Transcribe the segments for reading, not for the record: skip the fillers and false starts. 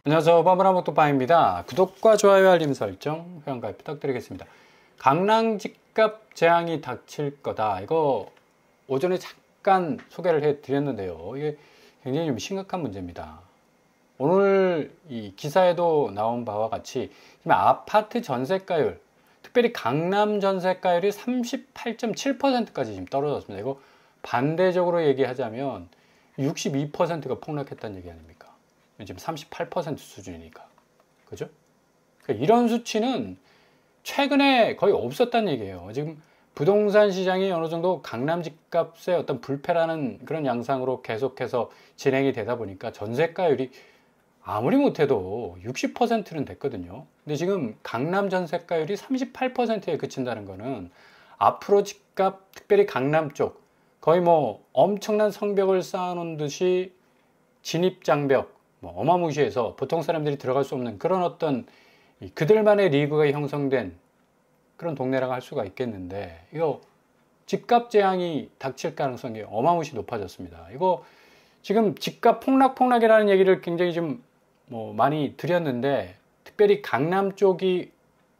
안녕하세요. 빠브라모토빠입니다. 구독과 좋아요, 알림 설정, 회원가입 부탁드리겠습니다. 강남 집값 재앙이 닥칠 거다. 이거 오전에 잠깐 소개를 해드렸는데요. 이게 굉장히 좀 심각한 문제입니다. 오늘 이 기사에도 나온 바와 같이 지금 아파트 전세가율, 특별히 강남 전세가율이 38.7%까지 지금 떨어졌습니다. 이거 반대적으로 얘기하자면 62%가 폭락했다는 얘기 아닙니까? 지금 38% 수준이니까. 그죠? 그러니까 이런 수치는 최근에 거의 없었다는 얘기예요. 지금 부동산 시장이 어느 정도 강남 집값의 어떤 불패라는 그런 양상으로 계속해서 진행이 되다 보니까 전세가율이 아무리 못해도 60%는 됐거든요. 근데 지금 강남 전세가율이 38%에 그친다는 거는 앞으로 집값, 특별히 강남 쪽, 거의 뭐 엄청난 성벽을 쌓아놓은 듯이 진입장벽, 어마무시해서 보통 사람들이 들어갈 수 없는 그런 어떤 그들만의 리그가 형성된 그런 동네라고 할 수가 있겠는데, 이거 집값 재앙이 닥칠 가능성이 어마무시 높아졌습니다. 이거 지금 집값 폭락이라는 얘기를 굉장히 좀 많이 드렸는데, 특별히 강남 쪽이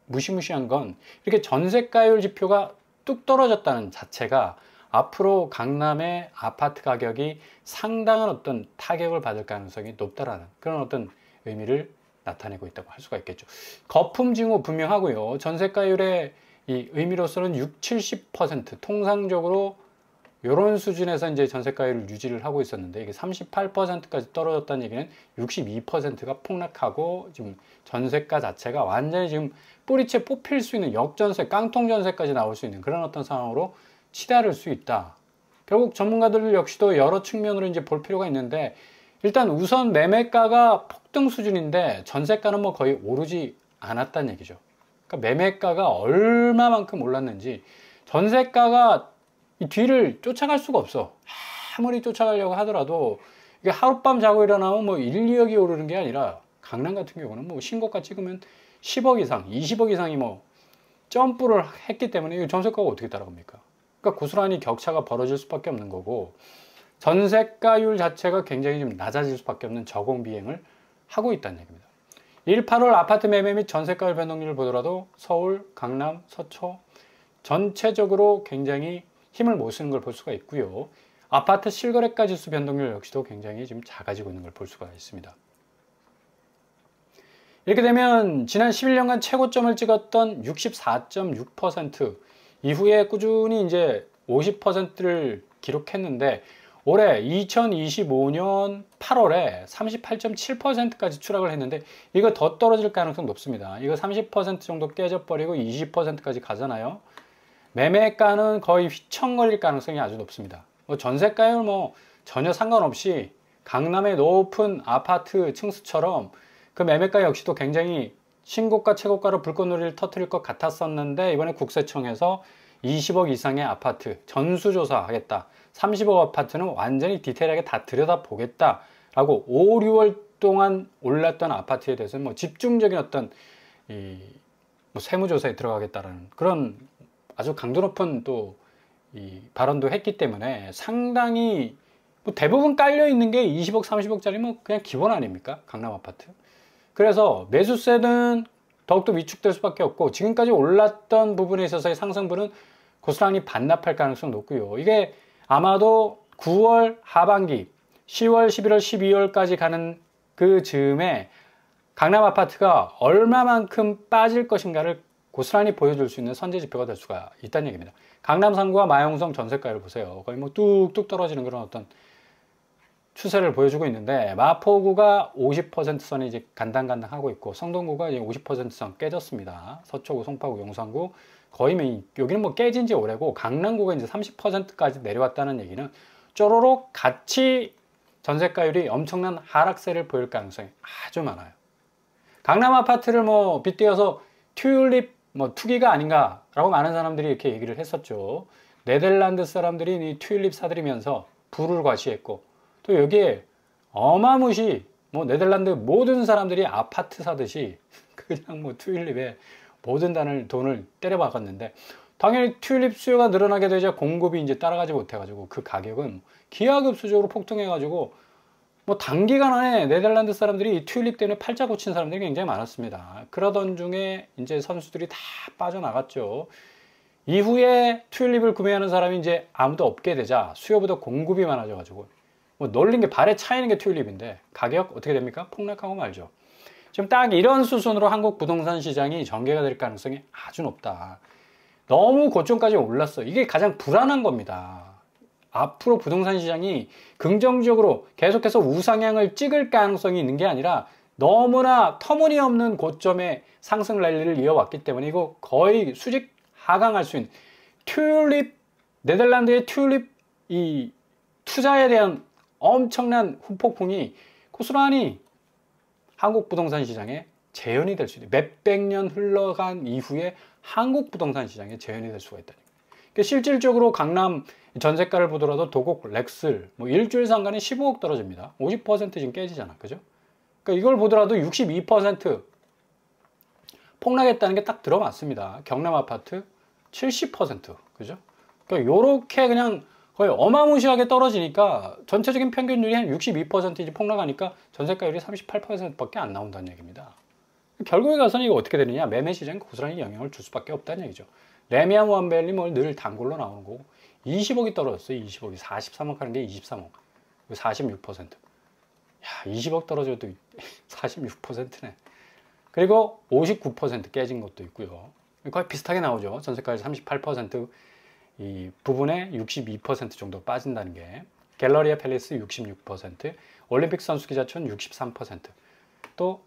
무시무시한 건 이렇게 전세가율 지표가 뚝 떨어졌다는 자체가 앞으로 강남의 아파트 가격이 상당한 어떤 타격을 받을 가능성이 높다라는 그런 어떤 의미를 나타내고 있다고 할 수가 있겠죠. 거품 징후 분명하고요. 전세가율의 이 의미로서는 60-70% 통상적으로 이런 수준에서 이제 전세가율을 유지를 하고 있었는데, 이게 38%까지 떨어졌다는 얘기는 62%가 폭락하고 지금 전세가 자체가 완전히 지금 뿌리채 뽑힐 수 있는 역전세, 깡통 전세까지 나올 수 있는 그런 어떤 상황으로 치달을 수 있다. 결국 전문가들 역시도 여러 측면으로 이제 볼 필요가 있는데, 일단 우선 매매가가 폭등 수준인데 전세가는 뭐 거의 오르지 않았다는 얘기죠. 그러니까 매매가가 얼마만큼 올랐는지 전세가가 이 뒤를 쫓아갈 수가 없어. 아무리 쫓아가려고 하더라도 이게 하룻밤 자고 일어나면 뭐 1, 2억이 오르는 게 아니라, 강남 같은 경우는 뭐 신고가 찍으면 10억 이상, 20억 이상이 뭐 점프를 했기 때문에 이 전세가가 어떻게 따라갑니까? 그러니까 고스란히 격차가 벌어질 수밖에 없는 거고, 전세가율 자체가 굉장히 좀 낮아질 수밖에 없는 저공 비행을 하고 있다는 얘기입니다. 1, 8월 아파트 매매 및 전세가율 변동률을 보더라도 서울, 강남, 서초 전체적으로 굉장히 힘을 못 쓰는 걸 볼 수가 있고요. 아파트 실거래가 지수 변동률 역시도 굉장히 지금 작아지고 있는 걸 볼 수가 있습니다. 이렇게 되면 지난 11년간 최고점을 찍었던 64.6% 이후에 꾸준히 이제 50%를 기록했는데, 올해 2025년 8월에 38.7%까지 추락을 했는데, 이거 더 떨어질 가능성 높습니다. 이거 30% 정도 깨져버리고 20%까지 가잖아요. 매매가는 거의 휘청거릴 가능성이 아주 높습니다. 전세가율 전혀 상관없이 강남의 높은 아파트 층수처럼 그 매매가 역시도 굉장히 신고가 최고가로 불꽃놀이를 터뜨릴 것 같았었는데, 이번에 국세청에서 20억 이상의 아파트 전수조사 하겠다, 30억 아파트는 완전히 디테일하게 다 들여다보겠다 라고 5, 6월 동안 올랐던 아파트에 대해서는 집중적인 어떤 세무조사에 들어가겠다라는 그런 아주 강도 높은 또 발언도 했기 때문에, 상당히 대부분 깔려 있는 게 20억, 30억짜리 그냥 기본 아닙니까? 강남 아파트. 그래서 매수세는 더욱더 위축될 수밖에 없고, 지금까지 올랐던 부분에 있어서의 상승분은 고스란히 반납할 가능성이 높고요. 이게 아마도 9월 하반기, 10월, 11월, 12월까지 가는 그 즈음에 강남 아파트가 얼마만큼 빠질 것인가를 고스란히 보여줄 수 있는 선제 지표가 될 수가 있다는 얘기입니다. 강남 상구와 마용성 전세가를 보세요. 거의 뚝뚝 떨어지는 그런 어떤 추세를 보여주고 있는데, 마포구가 50% 선이 이제 간당간당하고 있고, 성동구가 이제 50% 선 깨졌습니다. 서초구, 송파구, 용산구 거의 여기는 깨진 지 오래고, 강남구가 이제 30%까지 내려왔다는 얘기는 쪼로록 같이 전세가율이 엄청난 하락세를 보일 가능성이 아주 많아요. 강남 아파트를 빗대어서 튤립 투기가 아닌가라고 많은 사람들이 이렇게 얘기를 했었죠. 네덜란드 사람들이 이 튤립 사들이면서 부를 과시했고, 또 여기에 어마무시 네덜란드 모든 사람들이 아파트 사듯이 그냥 튤립에 모든 돈을 때려박았는데, 당연히 튤립 수요가 늘어나게 되자 공급이 이제 따라가지 못해가지고 그 가격은 기하급수적으로 폭등해가지고 뭐 단기간 안에 네덜란드 사람들이 이 튤립 때문에 팔자 고친 사람들이 굉장히 많았습니다. 그러던 중에 이제 선수들이 다 빠져나갔죠. 이후에 튤립을 구매하는 사람이 이제 아무도 없게 되자 수요보다 공급이 많아져가지고 뭐 놀린 게 발에 차이는 게 튤립인데 가격 어떻게 됩니까? 폭락하고 말죠. 지금 딱 이런 수순으로 한국 부동산 시장이 전개가 될 가능성이 아주 높다. 너무 고점까지 올랐어. 이게 가장 불안한 겁니다. 앞으로 부동산 시장이 긍정적으로 계속해서 우상향을 찍을 가능성이 있는 게 아니라 너무나 터무니없는 고점의 상승 랠리를 이어왔기 때문에 이거 거의 수직 하강할 수 있는 튤립, 네덜란드의 튤립 이 투자에 대한 엄청난 후폭풍이 고스란히 한국 부동산 시장에 재현이 될 수 있다. 몇백 년 흘러간 이후에 한국 부동산 시장에 재현이 될 수가 있다. 그러니까 실질적으로 강남 전세가를 보더라도 도곡, 렉슬 뭐 일주일 상간에 15억 떨어집니다. 50% 지금 깨지잖아. 그죠? 그러니까 이걸 보더라도 62% 폭락했다는 게 딱 들어맞습니다. 경남 아파트 70%. 그죠? 그러니까 요렇게 그냥 거의 어마무시하게 떨어지니까 전체적인 평균율이 한 62% 폭락하니까 전세가율이 38%밖에 안 나온다는 얘기입니다. 결국에 가서는 이거 어떻게 되느냐? 매매 시장에 고스란히 영향을 줄 수밖에 없다는 얘기죠. 레미안 원밸리 뭐 늘 단골로 나오는 거고 20억이 떨어졌어요. 20억이 43억 하는 게 23억. 46%. 야, 20억 떨어져도 46%네. 그리고 59% 깨진 것도 있고요. 거의 비슷하게 나오죠. 전세가율 38%, 이 부분에 62% 정도 빠진다는 게. 갤러리아 팰리스 66%, 올림픽 선수기자촌 63%, 또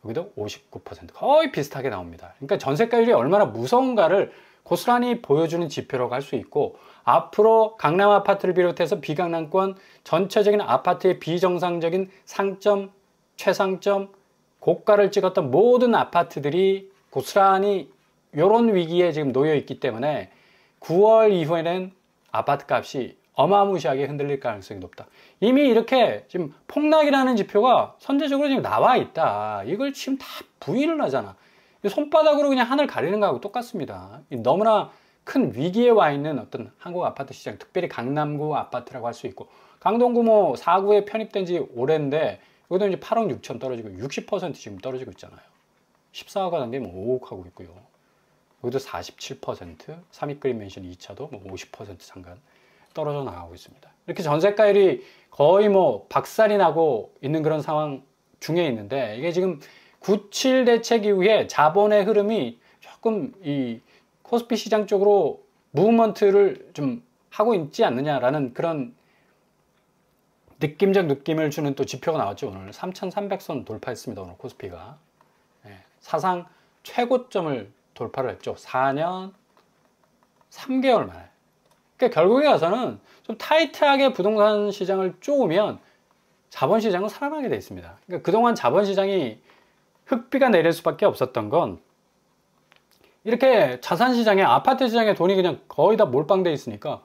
여기도 59%. 거의 비슷하게 나옵니다. 그러니까 전세가율이 얼마나 무서운가를 고스란히 보여주는 지표라고 할 수 있고, 앞으로 강남 아파트를 비롯해서 비강남권 전체적인 아파트의 비정상적인 상점, 최상점, 고가를 찍었던 모든 아파트들이 고스란히 이런 위기에 지금 놓여 있기 때문에 9월 이후에는 아파트 값이 어마무시하게 흔들릴 가능성이 높다. 이미 이렇게 지금 폭락이라는 지표가 선제적으로 지금 나와 있다. 이걸 지금 다 부인을 하잖아. 손바닥으로 그냥 하늘 가리는 거하고 똑같습니다. 너무나 큰 위기에 와 있는 어떤 한국 아파트 시장, 특별히 강남구 아파트라고 할 수 있고, 강동구 뭐 4구에 편입된 지 오래인데 여기도 이제 8억 6천 떨어지고 60% 지금 떨어지고 있잖아요. 14호가 단계 뭐 5억 하고 있고요. 여기도 47%, 삼익그린 맨션 2차도 뭐 50% 잠깐 떨어져 나가고 있습니다. 이렇게 전세가율이 거의 뭐 박살이 나고 있는 그런 상황 중에 있는데, 이게 지금 9.7 대책 이후에 자본의 흐름이 조금 이 코스피 시장 쪽으로 무브먼트를 좀 하고 있지 않느냐라는 그런 느낌적 느낌을 주는 또 지표가 나왔죠. 오늘 3,300선 돌파했습니다. 오늘 코스피가. 사상 최고점을 돌파를 했죠. 4년 3개월 만에. 그러니까 결국에 가서는 좀 타이트하게 부동산 시장을 쪼으면 자본시장은 살아나게 돼 있습니다. 그러니까 그동안 자본시장이 흑비가 내릴 수밖에 없었던 건, 이렇게 자산시장에, 아파트 시장에 돈이 그냥 거의 다 몰빵돼 있으니까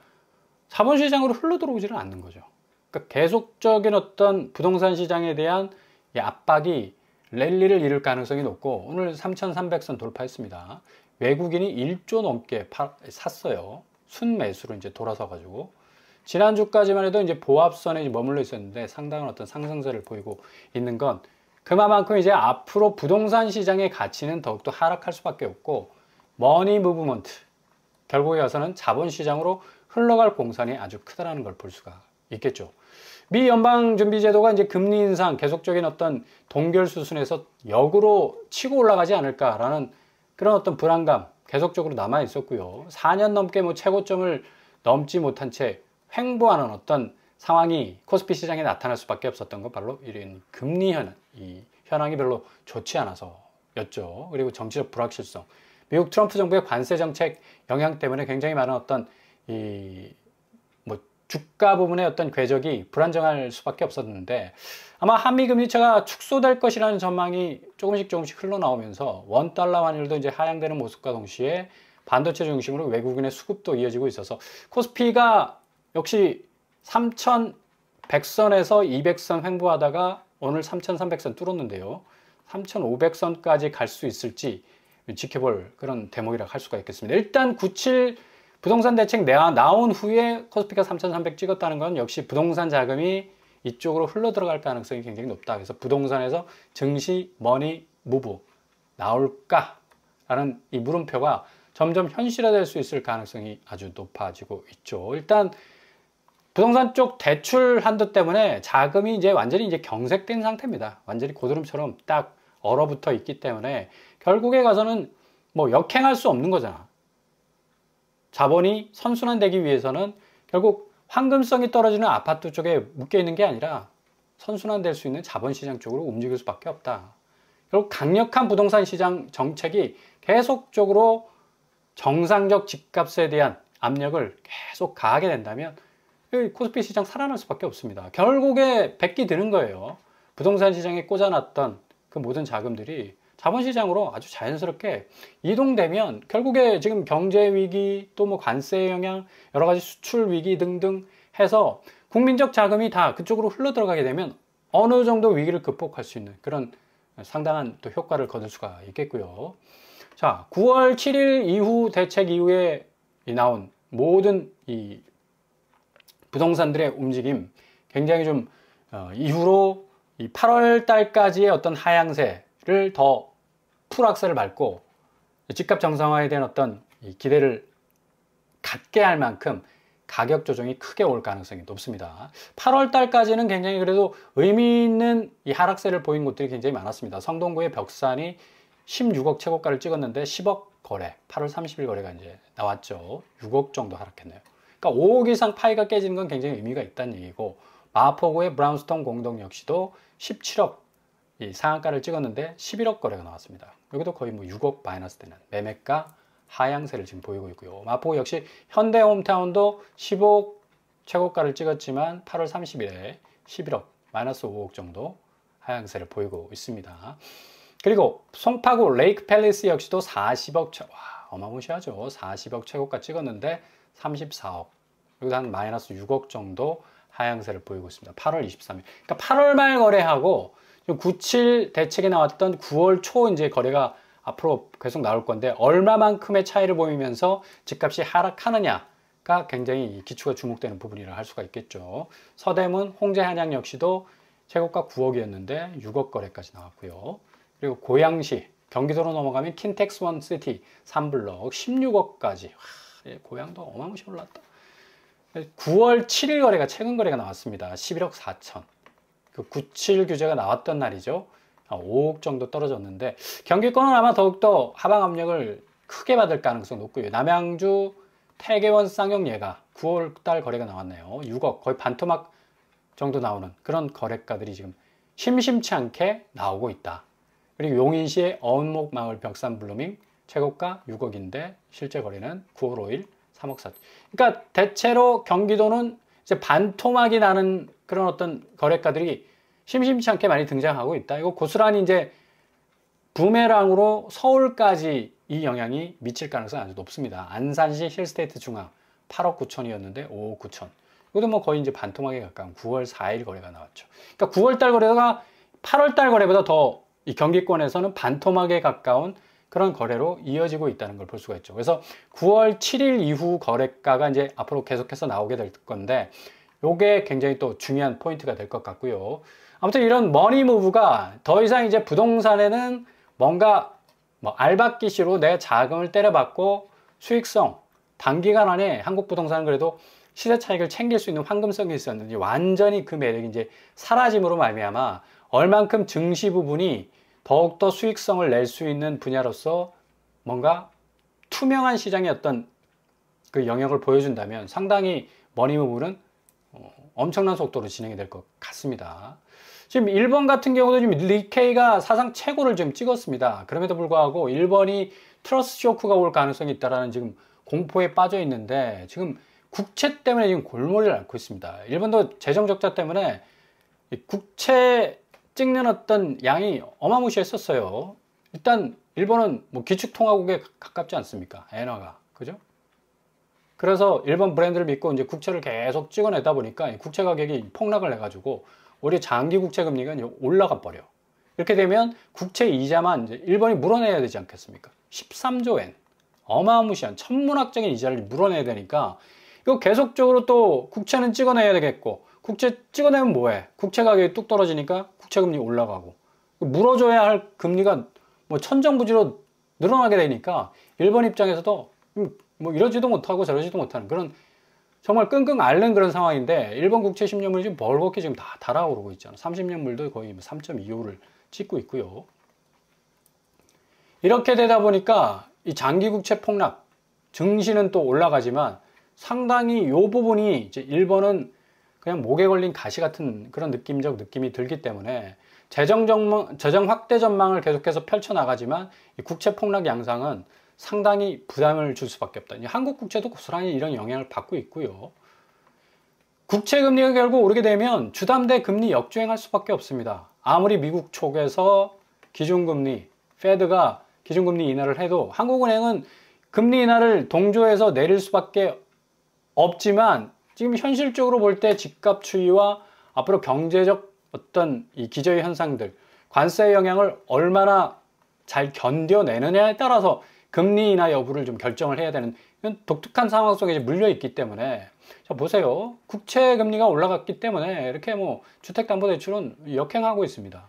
자본시장으로 흘러 들어오지를 않는 거죠. 그러니까 계속적인 어떤 부동산 시장에 대한 압박이 랠리를 이룰 가능성이 높고, 오늘 3,300선 돌파했습니다. 외국인이 1조 넘게 샀어요. 순매수로 이제 돌아서 가지고. 지난주까지만 해도 이제 보합선에 이제 머물러 있었는데 상당한 어떤 상승세를 보이고 있는 건, 그만큼 이제 앞으로 부동산 시장의 가치는 더욱더 하락할 수밖에 없고, 머니 무브먼트, 결국에 가서는 자본시장으로 흘러갈 공산이 아주 크다라는 걸 볼 수가 있겠죠. 미 연방준비제도가 이제 금리 인상 계속적인 어떤 동결 수순에서 역으로 치고 올라가지 않을까라는 그런 어떤 불안감 계속적으로 남아 있었고요. 4년 넘게 뭐 최고점을 넘지 못한 채 횡보하는 어떤 상황이 코스피 시장에 나타날 수밖에 없었던 건 바로 이런 금리 이 현황이 별로 좋지 않아서였죠. 그리고 정치적 불확실성, 미국 트럼프 정부의 관세 정책 영향 때문에 굉장히 많은 어떤 주가 부분의 어떤 궤적이 불안정할 수밖에 없었는데, 아마 한미 금리차가 축소될 것이라는 전망이 조금씩 흘러나오면서 원달러 환율도 이제 하향되는 모습과 동시에 반도체 중심으로 외국인의 수급도 이어지고 있어서 코스피가 역시 3,100선에서 200선 횡보하다가 오늘 3,300선 뚫었는데요. 3,500선까지 갈 수 있을지 지켜볼 그런 대목이라고 할 수가 있겠습니다. 일단 9.7 부동산 대책 나온 후에 코스피가 3,300 찍었다는 건 역시 부동산 자금이 이쪽으로 흘러 들어갈 가능성이 굉장히 높다. 그래서 부동산에서 증시 머니 무브 나올까라는 이 물음표가 점점 현실화될 수 있을 가능성이 아주 높아지고 있죠. 일단 부동산 쪽 대출 한도 때문에 자금이 이제 완전히 이제 경색된 상태입니다. 완전히 고드름처럼 딱 얼어붙어 있기 때문에 결국에 가서는 뭐 역행할 수 없는 거잖아. 자본이 선순환되기 위해서는 결국 황금성이 떨어지는 아파트 쪽에 묶여 있는 게 아니라 선순환될 수 있는 자본시장 쪽으로 움직일 수밖에 없다. 결국 강력한 부동산 시장 정책이 계속적으로 정상적 집값에 대한 압력을 계속 가하게 된다면 코스피 시장 살아날 수밖에 없습니다. 결국에 백기 드는 거예요. 부동산 시장에 꽂아놨던 그 모든 자금들이 자본시장으로 아주 자연스럽게 이동되면 결국에 지금 경제 위기 또 뭐 관세 영향 여러 가지 수출 위기 등등 해서 국민적 자금이 다 그쪽으로 흘러 들어가게 되면 어느 정도 위기를 극복할 수 있는 그런 상당한 또 효과를 거둘 수가 있겠고요. 자, 9월 7일 이후 대책 이후에 나온 모든 이 부동산들의 움직임 굉장히 좀 이후로 이 8월 달까지의 어떤 하향세를 더 풀악셀을 밟고 집값 정상화에 대한 어떤 기대를 갖게 할 만큼 가격 조정이 크게 올 가능성이 높습니다. 8월 달까지는 굉장히 그래도 의미 있는 이 하락세를 보인 곳들이 굉장히 많았습니다. 성동구의 벽산이 16억 최고가를 찍었는데 10억 거래, 8월 30일 거래가 이제 나왔죠. 6억 정도 하락했네요. 그러니까 5억 이상 파이가 깨지는 건 굉장히 의미가 있다는 얘기고, 마포구의 브라운스톤 공동 역시도 17억 이 상한가를 찍었는데 11억 거래가 나왔습니다. 여기도 거의 뭐 6억 마이너스 되는 매매가 하향세를 지금 보이고 있고요. 마포구 역시 현대홈타운도 15억 최고가를 찍었지만 8월 30일에 11억 마이너스 5억 정도 하향세를 보이고 있습니다. 그리고 송파구 레이크 팰리스 역시도 40억 어마무시하죠. 40억 최고가 찍었는데 34억, 여기도 한 마이너스 6억 정도 하향세를 보이고 있습니다. 8월 23일. 그러니까 8월 말 거래하고 97 대책에 나왔던 9월 초 이제 거래가 앞으로 계속 나올 건데, 얼마만큼의 차이를 보이면서 집값이 하락하느냐가 굉장히 기초가 주목되는 부분이라 할 수가 있겠죠. 서대문, 홍제한양 역시도 최고가 9억이었는데 6억 거래까지 나왔고요. 그리고 고양시, 경기도로 넘어가면 킨텍스 원시티 3블럭 16억까지. 고양도 어마무시 올랐다. 9월 7일 거래가 최근 거래가 나왔습니다. 11억 4천. 그 97 규제가 나왔던 날이죠. 5억 정도 떨어졌는데, 경기권은 아마 더욱더 하방 압력을 크게 받을 가능성이 높고요. 남양주 태계원 쌍용예가 9월 달 거래가 나왔네요. 6억, 거의 반토막 정도 나오는 그런 거래가들이 지금 심심치 않게 나오고 있다. 그리고 용인시의 어운목 마을 벽산 블루밍 최고가 6억인데 실제 거래는 9월 5일 3억 4천. 그러니까 대체로 경기도는 이제 반토막이 나는 그런 어떤 거래가들이 심심치 않게 많이 등장하고 있다. 이거 고스란히 이제 부메랑으로 서울까지 이 영향이 미칠 가능성이 아주 높습니다. 안산시 힐스테이트 중앙 8억 9천이었는데 5억 9천. 이것도 뭐 거의 이제 반토막에 가까운 9월 4일 거래가 나왔죠. 그러니까 9월 달 거래가 8월 달 거래보다 더 이 경기권에서는 반토막에 가까운 그런 거래로 이어지고 있다는 걸 볼 수가 있죠. 그래서 9월 7일 이후 거래가가 이제 앞으로 계속해서 나오게 될 건데, 요게 굉장히 또 중요한 포인트가 될 것 같고요. 아무튼 이런 머니 무브가 더 이상 이제 부동산에는 뭔가 뭐 알박기시로 내 자금을 때려받고 수익성, 단기간 안에 한국 부동산은 그래도 시세 차익을 챙길 수 있는 황금성이 있었는데, 완전히 그 매력이 이제 사라짐으로 말미암아 얼만큼 증시 부분이 더욱더 수익성을 낼 수 있는 분야로서 뭔가 투명한 시장의 어떤 그 영역을 보여준다면 상당히 머니무브는 엄청난 속도로 진행이 될 것 같습니다. 지금 일본 같은 경우도 지금 니케이가 사상 최고를 지금 찍었습니다. 그럼에도 불구하고 일본이 트러스 쇼크가 올 가능성이 있다라는 지금 공포에 빠져 있는데, 지금 국채 때문에 지금 골머리를 앓고 있습니다. 일본도 재정 적자 때문에 국채 찍는 어떤 양이 어마무시했었어요. 일단 일본은 뭐 기축통화국에 가깝지 않습니까? 엔화가. 그죠? 그래서 일본 브랜드를 믿고 이제 국채를 계속 찍어내다 보니까 국채 가격이 폭락을 해가지고 우리 장기 국채 금리가 이제 올라가 버려. 이렇게 되면 국채 이자만 이제 일본이 물어내야 되지 않겠습니까? 13조 엔. 어마무시한 천문학적인 이자를 물어내야 되니까 이거 계속적으로 또 국채는 찍어내야 되겠고, 국채 찍어내면 뭐해? 국채 가격이 뚝 떨어지니까 국채 금리 올라가고, 물어줘야 할 금리가 뭐 천정부지로 늘어나게 되니까 일본 입장에서도 뭐 이러지도 못하고 저러지도 못하는 그런 정말 끙끙 앓는 그런 상황인데, 일본 국채 10년물이 지금 벌겋게 지금 다 달아오르고 있잖아. 30년물도 거의 3.25를 찍고 있고요. 이렇게 되다 보니까 이 장기 국채 폭락, 증시는 또 올라가지만 상당히 이 부분이 이제 일본은 그냥 목에 걸린 가시 같은 그런 느낌이 들기 때문에 재정 확대 전망을 계속해서 펼쳐나가지만 이 국채 폭락 양상은 상당히 부담을 줄 수밖에 없다. 한국 국채도 고스란히 이런 영향을 받고 있고요. 국채 금리가 결국 오르게 되면 주담대 금리 역주행할 수밖에 없습니다. 아무리 미국 쪽에서 기준금리, 페드가 기준금리 인하를 해도 한국은행은 금리 인하를 동조해서 내릴 수밖에 없지만, 지금 현실적으로 볼 때 집값 추이와 앞으로 경제적 어떤 이 기저의 현상들, 관세의 영향을 얼마나 잘 견뎌내느냐에 따라서 금리 인하 여부를 좀 결정을 해야 되는 이런 독특한 상황 속에 물려 있기 때문에, 자 보세요. 국채 금리가 올라갔기 때문에 이렇게 뭐 주택담보대출은 역행하고 있습니다.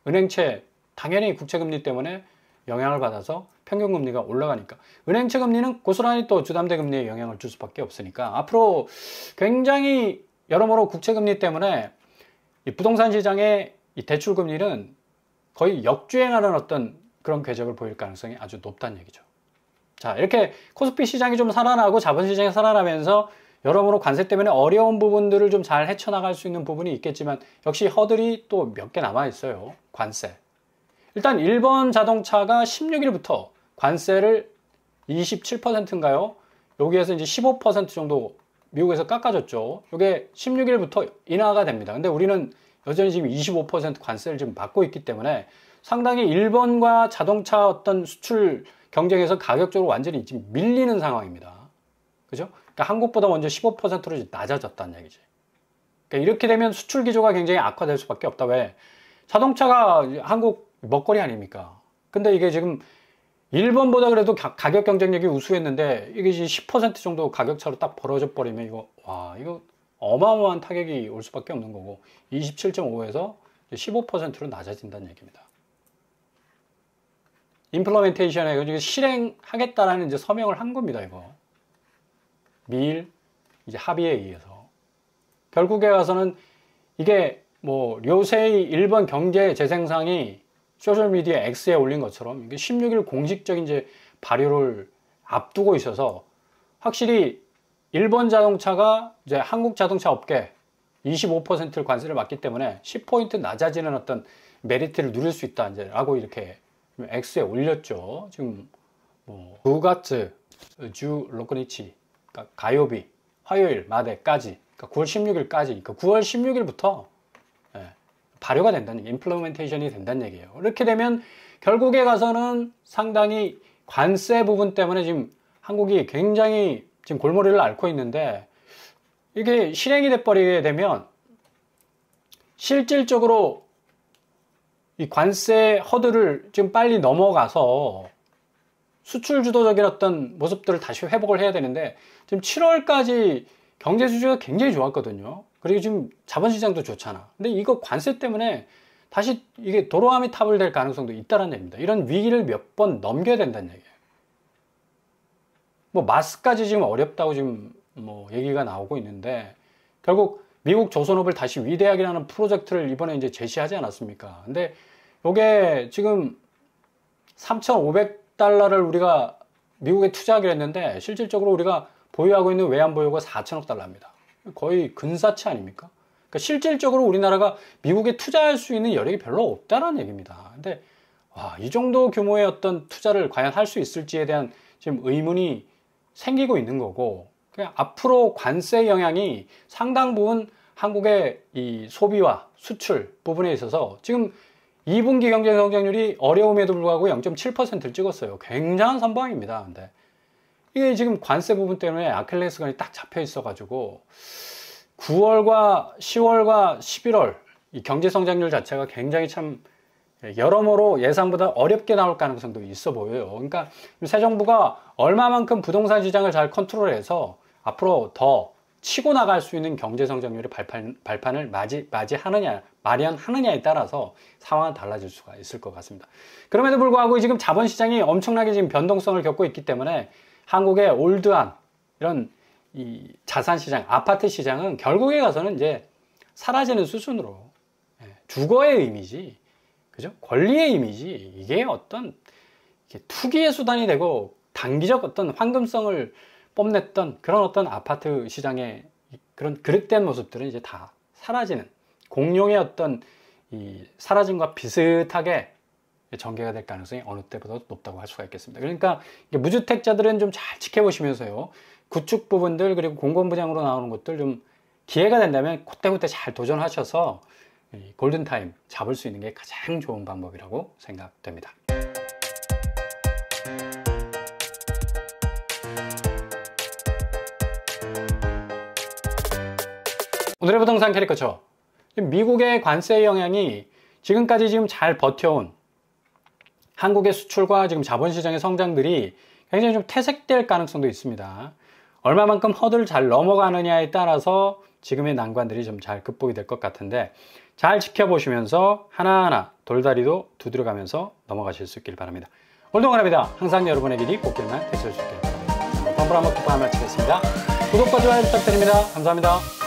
은행채 당연히 국채 금리 때문에 영향을 받아서 평균 금리가 올라가니까, 은행채 금리는 고스란히 또 주담대 금리에 영향을 줄 수밖에 없으니까 앞으로 굉장히 여러모로 국채 금리 때문에 이 부동산 시장의 이 대출 금리는 거의 역주행하는 어떤 그런 궤적을 보일 가능성이 아주 높다는 얘기죠. 자, 이렇게 코스피 시장이 좀 살아나고 자본시장이 살아나면서 여러모로 관세 때문에 어려운 부분들을 좀 잘 헤쳐나갈 수 있는 부분이 있겠지만, 역시 허들이 또 몇 개 남아 있어요. 관세. 일단 일본 자동차가 16일부터 관세를 27%인가요? 여기에서 이제 15% 정도 미국에서 깎아줬죠. 이게 16일부터 인하가 됩니다. 근데 우리는 여전히 지금 25% 관세를 지금 받고 있기 때문에 상당히 일본과 자동차 어떤 수출 경쟁에서 가격적으로 완전히 지금 밀리는 상황입니다. 그죠? 그러니까 한국보다 먼저 15%로 낮아졌다는 얘기지. 그러니까 이렇게 되면 수출 기조가 굉장히 악화될 수밖에 없다. 왜? 자동차가 한국 먹거리 아닙니까? 근데 이게 지금 일본보다 그래도 가격 경쟁력이 우수했는데 이게 이제 10% 정도 가격차로 딱 벌어져 버리면 이거 어마어마한 타격이 올 수밖에 없는 거고, 27.5에서 15%로 낮아진다는 얘기입니다. 임플리멘테이션에 실행하겠다라는 이제 서명을 한 겁니다. 이거 미일 이제 합의에 의해서 결국에 가서는 이게 뭐 료세이 일본 경제 재생상이 소셜미디어 X에 올린 것처럼 이게 16일 공식적인 이제 발효를 앞두고 있어서, 확실히 일본 자동차가 이제 한국 자동차 업계 25%를 관세를 받기 때문에 10포인트 낮아지는 어떤 메리트를 누릴 수 있다 이제라고 이렇게 X에 올렸죠. 지금 뭐 9月 주 로크니치, 그러니까 가요비, 화요일 마대까지, 그러니까 9월 16일까지, 그러니까 9월 16일부터 발효가 된다는 얘기, 임플리멘테이션이 된다는 얘기예요. 이렇게 되면 결국에 가서는 상당히 관세 부분 때문에 지금 한국이 굉장히 지금 골머리를 앓고 있는데, 이게 실행이 돼버리게 되면 실질적으로 이 관세 허들을 지금 빨리 넘어가서 수출 주도적인 어떤 모습들을 다시 회복을 해야 되는데, 지금 7월까지 경제 수주가 굉장히 좋았거든요. 그리고 지금 자본시장도 좋잖아. 근데 이거 관세 때문에 다시 이게 도로함이 탑을 될 가능성도 있다는 얘기입니다. 이런 위기를 몇 번 넘겨야 된다는 얘기예요. 뭐 마스까지 지금 어렵다고 지금 뭐 얘기가 나오고 있는데, 결국 미국 조선업을 다시 위대하게라는 프로젝트를 이번에 이제 제시하지 않았습니까? 근데 요게 지금 3,500달러를 우리가 미국에 투자하기로 했는데, 실질적으로 우리가 보유하고 있는 외환 보유가 4천억 달러입니다. 거의 근사치 아닙니까? 그러니까 실질적으로 우리나라가 미국에 투자할 수 있는 여력이 별로 없다는 얘기입니다. 근데 이 정도 규모의 어떤 투자를 과연 할 수 있을지에 대한 지금 의문이 생기고 있는 거고, 그냥 앞으로 관세 영향이 상당 부분 한국의 이 소비와 수출 부분에 있어서 지금 2분기 경제 성장률이 어려움에도 불구하고 0.7%를 찍었어요. 굉장한 선방입니다. 근데 이게 지금 관세 부분 때문에 아킬레스건이 딱 잡혀 있어 가지고 9월과 10월과 11월 이 경제 성장률 자체가 굉장히 참 여러모로 예상보다 어렵게 나올 가능성도 있어 보여요. 그러니까 새 정부가 얼마만큼 부동산 시장을 잘 컨트롤해서 앞으로 더 치고 나갈 수 있는 경제 성장률의 발판을 마련하느냐에 따라서 상황은 달라질 수가 있을 것 같습니다. 그럼에도 불구하고 지금 자본시장이 엄청나게 지금 변동성을 겪고 있기 때문에 한국의 올드한 이런 이 자산시장, 아파트 시장은 결국에 가서는 이제 사라지는 수순으로, 주거의 이미지, 그죠? 권리의 이미지, 이게 어떤 투기의 수단이 되고 단기적 어떤 황금성을 뽐냈던 그런 어떤 아파트 시장의 그런 그릇된 모습들은 이제 다 사라지는, 공룡의 어떤 이 사라짐과 비슷하게 전개가 될 가능성이 어느 때보다 높다고 할 수가 있겠습니다. 그러니까 무주택자들은 좀 잘 지켜보시면서요, 구축 부분들 그리고 공공분양으로 나오는 것들 좀 기회가 된다면 그때그때 잘 도전하셔서 골든타임 잡을 수 있는 게 가장 좋은 방법이라고 생각됩니다. 오늘의 부동산 캐리커처, 미국의 관세 영향이 지금까지 지금 잘 버텨온 한국의 수출과 지금 자본시장의 성장들이 굉장히 좀 퇴색될 가능성도 있습니다. 얼마만큼 허들을 잘 넘어가느냐에 따라서 지금의 난관들이 좀 잘 극복이 될 것 같은데, 잘 지켜보시면서 하나하나 돌다리도 두드려가면서 넘어가실 수 있길 바랍니다. 올동원합니다. 항상 여러분의 길이 꽃길만 되실 수 있길 바랍니다. 펌블 한번 마치겠습니다. 구독과 좋아요 부탁드립니다. 감사합니다.